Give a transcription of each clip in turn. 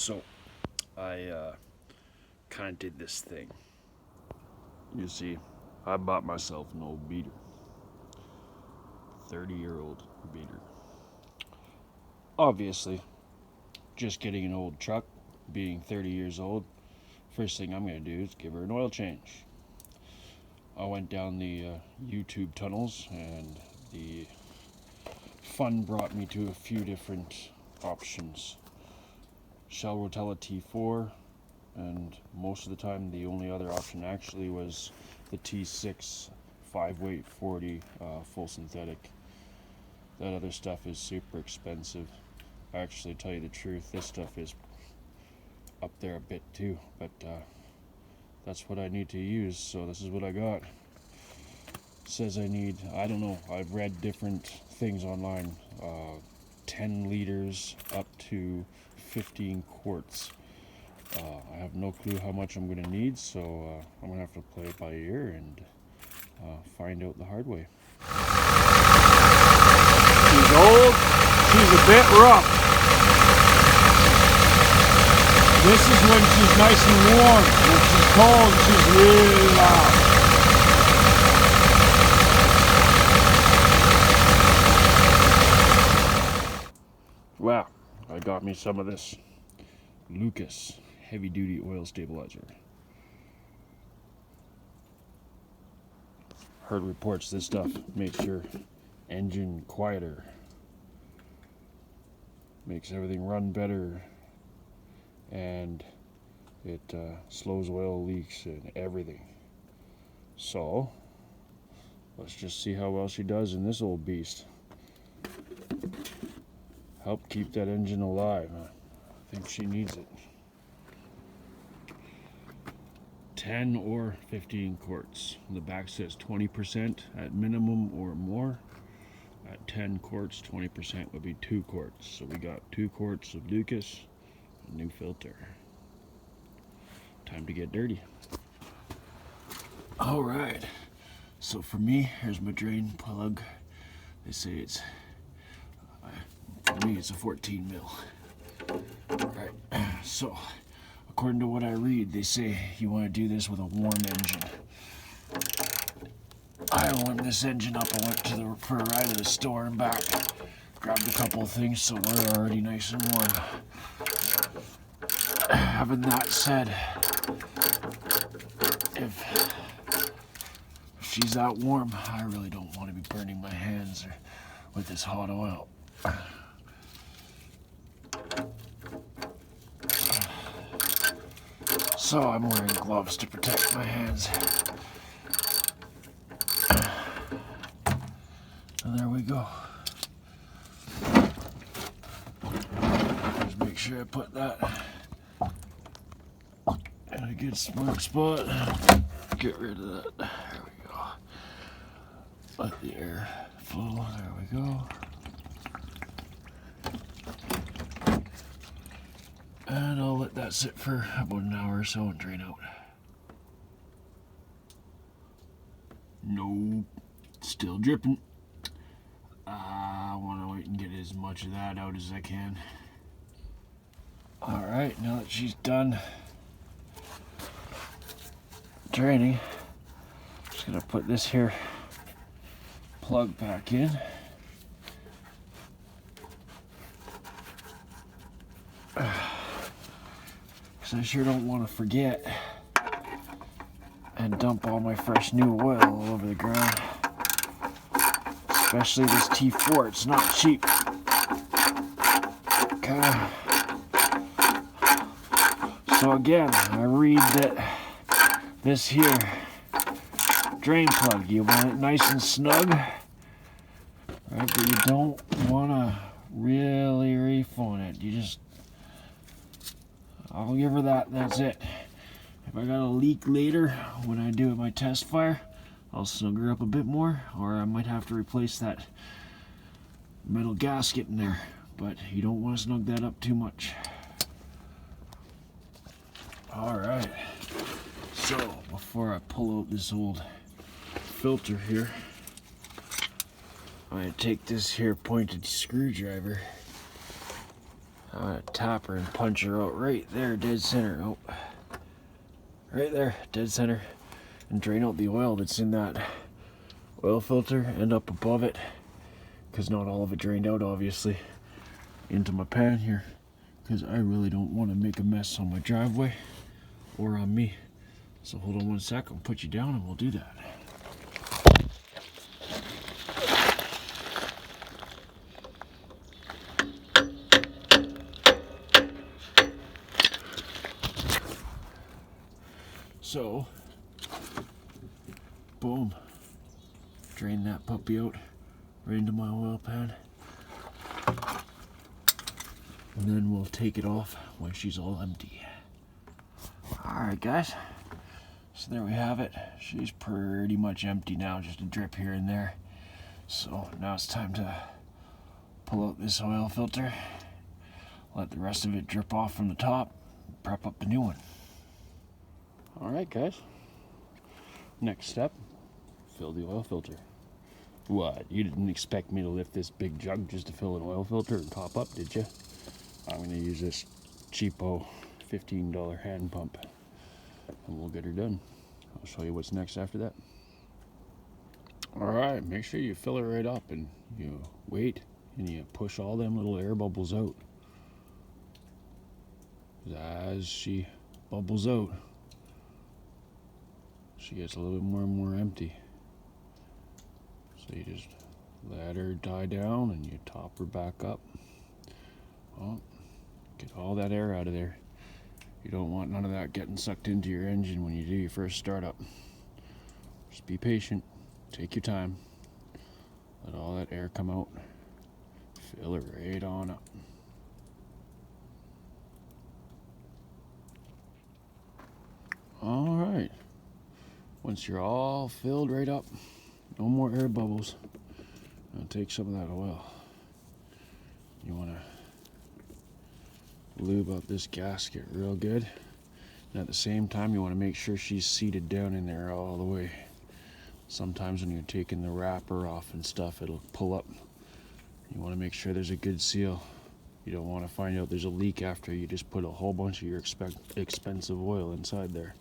So, I kind of did this thing. You see, I bought myself an old beater. 30-year-old beater. Obviously, just getting an old truck, being 30 years old, first thing I'm going to do is give her an oil change. I went down the YouTube tunnels, and the fun brought me to a few different options. Shell Rotella T4, and most of the time the only other option actually was the T6 5-weight 40 full synthetic. That other stuff is super expensive. Actually, tell you the truth, this stuff is up there a bit too, but that's what I need to use, so this is what I got. Says I need, I don't know, I've read different things online, 10 liters up to 15 quarts. I have no clue how much I'm going to need, so I'm going to have to play it by ear and find out the hard way. She's old, she's a bit rough. This is when she's nice and warm. When she's cold, she's really loud. Wow, I got me some of this Lucas heavy duty oil stabilizer. Heard reports this stuff makes your engine quieter, makes everything run better, and it slows oil leaks and everything. So let's just see how well she does in this old beast. Help keep that engine alive. I think she needs it. 10 or 15 quarts. The back says 20% at minimum or more. At 10 quarts, 20% would be 2 quarts. So we got 2 quarts of Lucas, a new filter. Time to get dirty. All right. So for me, here's my drain plug. They say it's, for me, it's a 14 mil. All right. So, according to what I read, they say you want to do this with a warm engine. I warmed this engine up. I went for a ride to the store and back. Grabbed a couple of things, so we're already nice and warm. Having that said, if she's that warm, I really don't want to be burning my hands with this hot oil. So I'm wearing gloves to protect my hands. And there we go. Just make sure I put that in a good smart spot. Get rid of that. There we go. Let the air flow. There we go. And I'll let that sit for about an hour or so and drain out. Nope, still dripping. I want to wait and get as much of that out as I can. Alright, now that she's done draining, I'm just going to put this here plug back in. I sure don't want to forget and dump all my fresh new oil all over the ground. Especially this T4, it's not cheap. Okay. So again, I read that this here drain plug, you want it nice and snug, right? But you don't want to really reef on it. You just, I'll give her that, that's it. If I got a leak later when I do my test fire, I'll snug her up a bit more, or I might have to replace that metal gasket in there, but you don't want to snug that up too much. Alright, so before I pull out this old filter here, I'm going to take this here pointed screwdriver I'm gonna tap her and punch her out right there, dead center. Oh, right there, dead center. And drain out the oil that's in that oil filter and up above it, because not all of it drained out, obviously, into my pan here, because I really don't want to make a mess on my driveway or on me. So hold on one sec, I'll put you down and we'll do that. So, boom, drain that puppy out right into my oil pan. And then we'll take it off when she's all empty. Alright guys, so there we have it. She's pretty much empty now, just a drip here and there. So now it's time to pull out this oil filter, let the rest of it drip off from the top, prep up the new one. Alright guys, next step, fill the oil filter. What, you didn't expect me to lift this big jug just to fill an oil filter and top up, did you? I'm going to use this cheapo $15 hand pump and we'll get her done. I'll show you what's next after that. Alright, make sure you fill it right up and you wait and you push all them little air bubbles out. As she bubbles out, she gets a little bit more and more empty. So you just let her die down and you top her back up. Oh, get all that air out of there. You don't want none of that getting sucked into your engine when you do your first startup. Just be patient, take your time, let all that air come out, fill it right on up. Alright, once you're all filled right up, no more air bubbles, now take some of that oil. You want to lube up this gasket real good, and at the same time you want to make sure she's seated down in there all the way. Sometimes when you're taking the wrapper off and stuff, it'll pull up. You want to make sure there's a good seal. You don't want to find out there's a leak after you just put a whole bunch of your expensive oil inside there.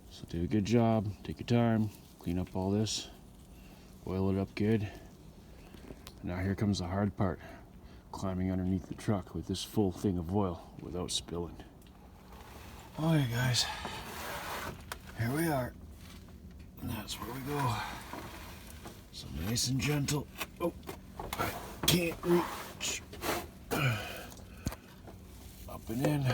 So do a good job, take your time, clean up all this, oil it up good. Now here comes the hard part, climbing underneath the truck with this full thing of oil without spilling. Okay guys, here we are. And that's where we go. So nice and gentle. Oh, I can't reach. Up and in.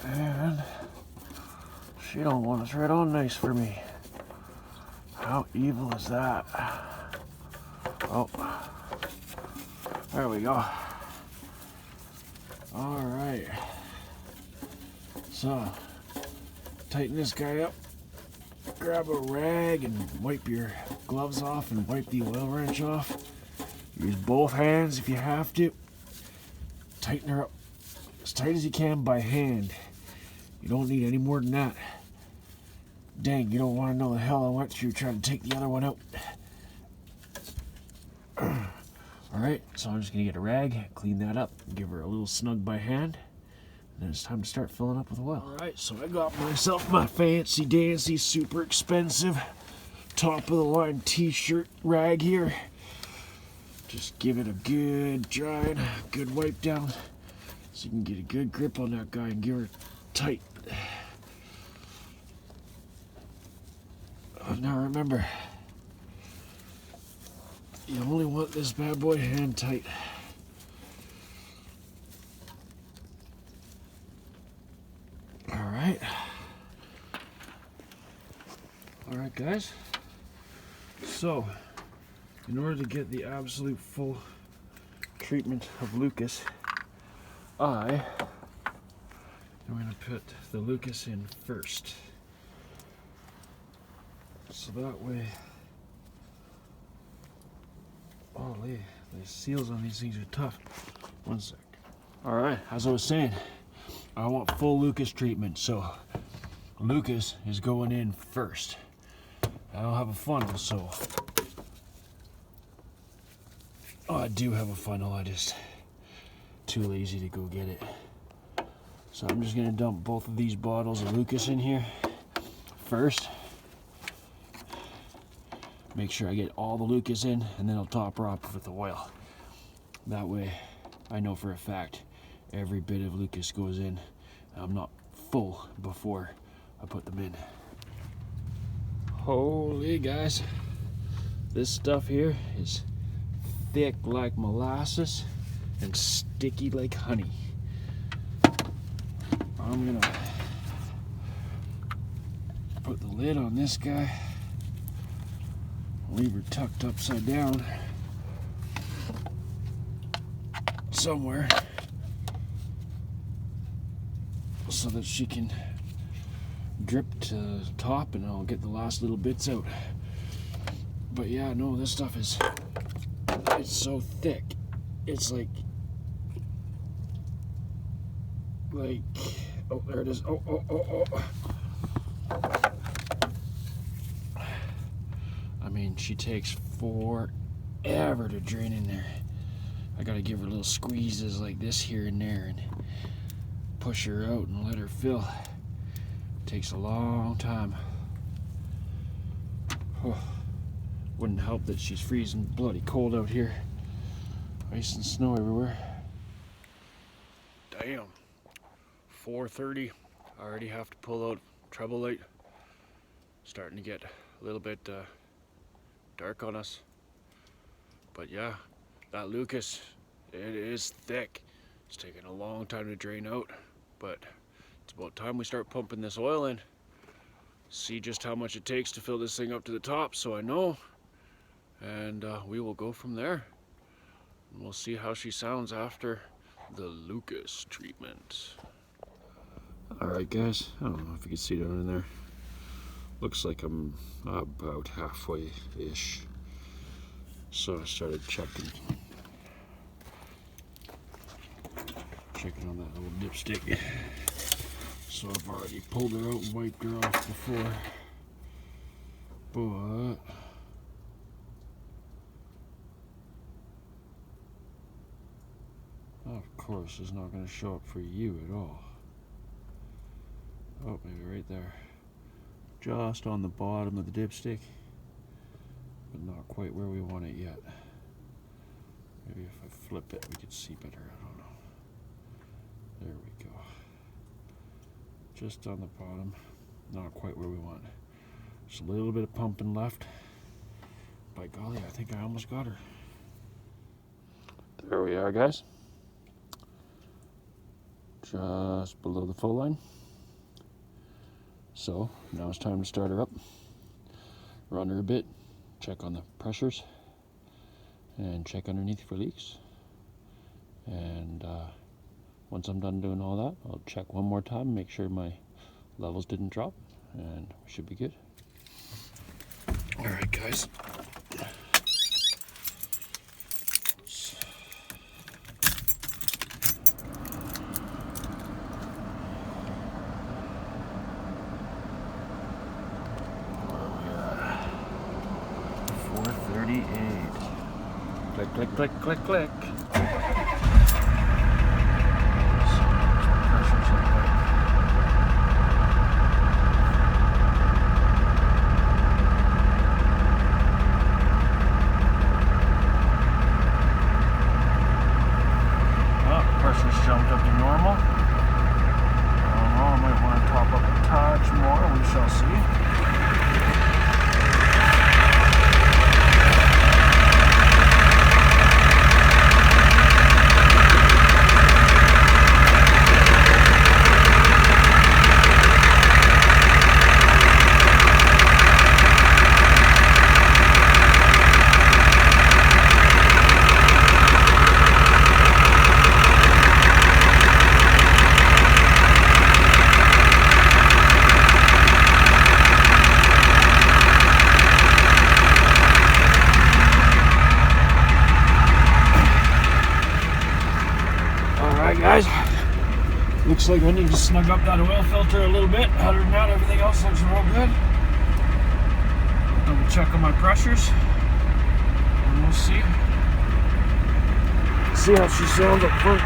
And she don't want to thread on nice for me. How evil is that? Oh, there we go. All right. So, tighten this guy up. Grab a rag and wipe your gloves off and wipe the oil wrench off. Use both hands if you have to. Tighten her up as tight as you can by hand. You don't need any more than that. Dang, you don't want to know the hell I went through trying to take the other one out. Alright, so I'm just going to get a rag, clean that up, give her a little snug by hand, and then it's time to start filling up with oil. Alright, so I got myself my fancy dancy, super expensive, top of the line t-shirt rag here. Just give it a good drying, good wipe down, so you can get a good grip on that guy and give her tight. Now remember, you only want this bad boy hand tight. Alright. Alright guys. So, in order to get the absolute full treatment of Lucas, I'm going to put the Lucas in first. So that way, holy, the seals on these things are tough. 1 sec. All right, as I was saying, I want full Lucas treatment, so Lucas is going in first. I don't have a funnel, so I do have a funnel. I just too lazy to go get it. So I'm just gonna dump both of these bottles of Lucas in here first. Make sure I get all the Lucas in, and then I'll top her up with the oil. That way, I know for a fact every bit of Lucas goes in. I'm not full before I put them in. Holy guys, this stuff here is thick like molasses and sticky like honey. I'm gonna put the lid on this guy, leave her tucked upside down somewhere so that she can drip to the top, and I'll get the last little bits out. But yeah, no, this stuff is, it's so thick. It's like, oh, there it is. Oh. I mean, she takes forever to drain in there. I gotta give her little squeezes like this here and there and push her out and let her fill. It takes a long time. Oh, wouldn't help that she's freezing bloody cold out here. Ice and snow everywhere. Damn. 4:30. I already have to pull out treble light. Starting to get a little bit dark on us. But yeah, that Lucas, it is thick. It's taking a long time to drain out, but it's about time we start pumping this oil in. See just how much it takes to fill this thing up to the top, so I know. And we will go from there. And we'll see how she sounds after the Lucas treatment. Alright guys, I don't know if you can see down in there. Looks like I'm about halfway-ish. So I started checking on that little dipstick. So I've already pulled her out and wiped her off before. But of course it's not going to show up for you at all. Oh, maybe right there. Just on the bottom of the dipstick, but not quite where we want it yet. Maybe if I flip it we could see better, I don't know. There we go. Just on the bottom, not quite where we want. Just a little bit of pumping left. By golly, I think I almost got her. There we are guys. Just below the full line. So now it's time to start her up, run her a bit, check on the pressures, and check underneath for leaks. And once I'm done doing all that, I'll check one more time, make sure my levels didn't drop, and we should be good. All right, guys. Click, click, click, click. Pressure's jumped up to normal. I don't know, I might want to top up a touch more, we shall see. Alright guys, looks like I need to snug up that oil filter a little bit. Other than that, everything else looks real good. Double check on my pressures, and we'll see how she sounds up front.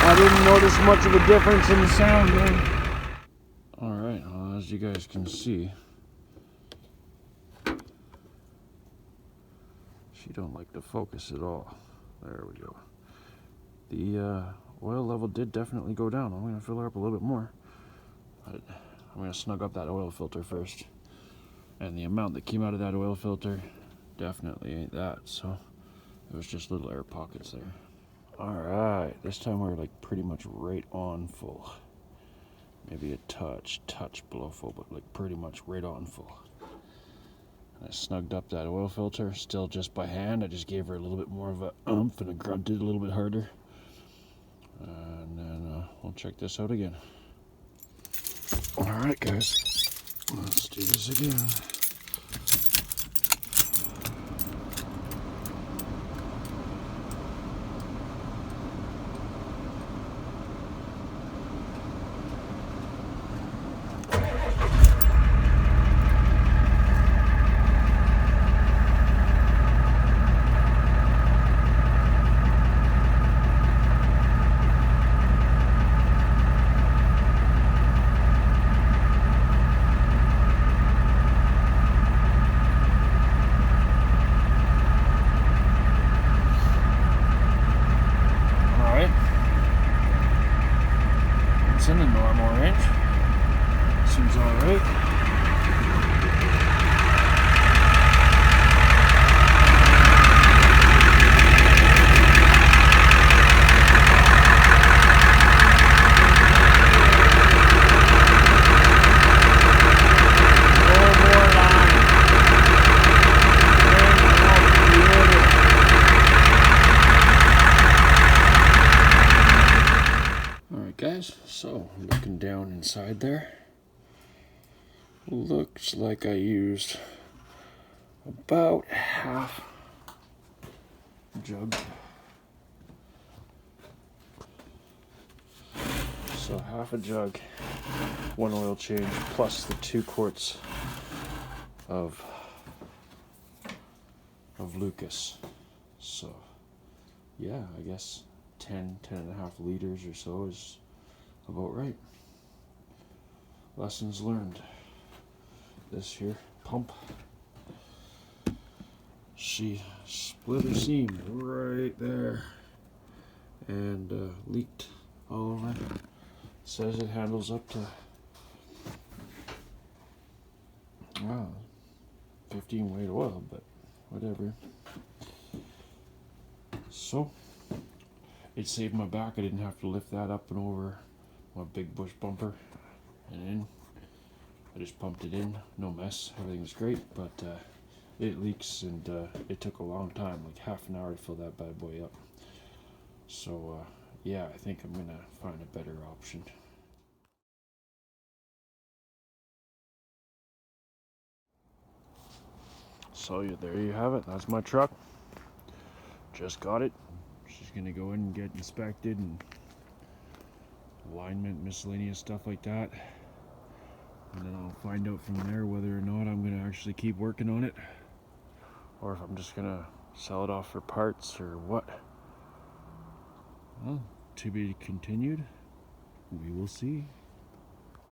I didn't notice much of a difference in the sound, man. Alright, well, as you guys can see, she don't like to focus at all. There we go. The oil level did definitely go down. I'm going to fill her up a little bit more. But I'm going to snug up that oil filter first. And the amount that came out of that oil filter definitely ain't that. So it was just little air pockets there. Alright, this time we're like pretty much right on full. Maybe a touch below full, but like pretty much right on full. I snugged up that oil filter, still just by hand. I just gave her a little bit more of a oomph and I grunted a little bit harder. And then we'll check this out again. Alright guys, let's do this again. In the normal range. Seems alright. Guys, so looking down inside there, looks like I used about half a jug. So half a jug, one oil change, plus the 2 quarts of Lucas. So yeah, I guess 10.5 liters or so is about right. Lessons learned. This here pump, she split her seam right there and leaked all over. Says it handles up to 15 weight oil, but whatever. So it saved my back. I didn't have to lift that up and over my big bush bumper and in. I just pumped it in, no mess, everything's great, but it leaks and it took a long time, like half an hour to fill that bad boy up. So yeah, I think I'm gonna find a better option. So yeah, there you have it, that's my truck. Just got it. She's gonna go in and get inspected and alignment, miscellaneous stuff like that. And then I'll find out from there whether or not I'm gonna actually keep working on it, or if I'm just gonna sell it off for parts or what. Well, to be continued. We will see.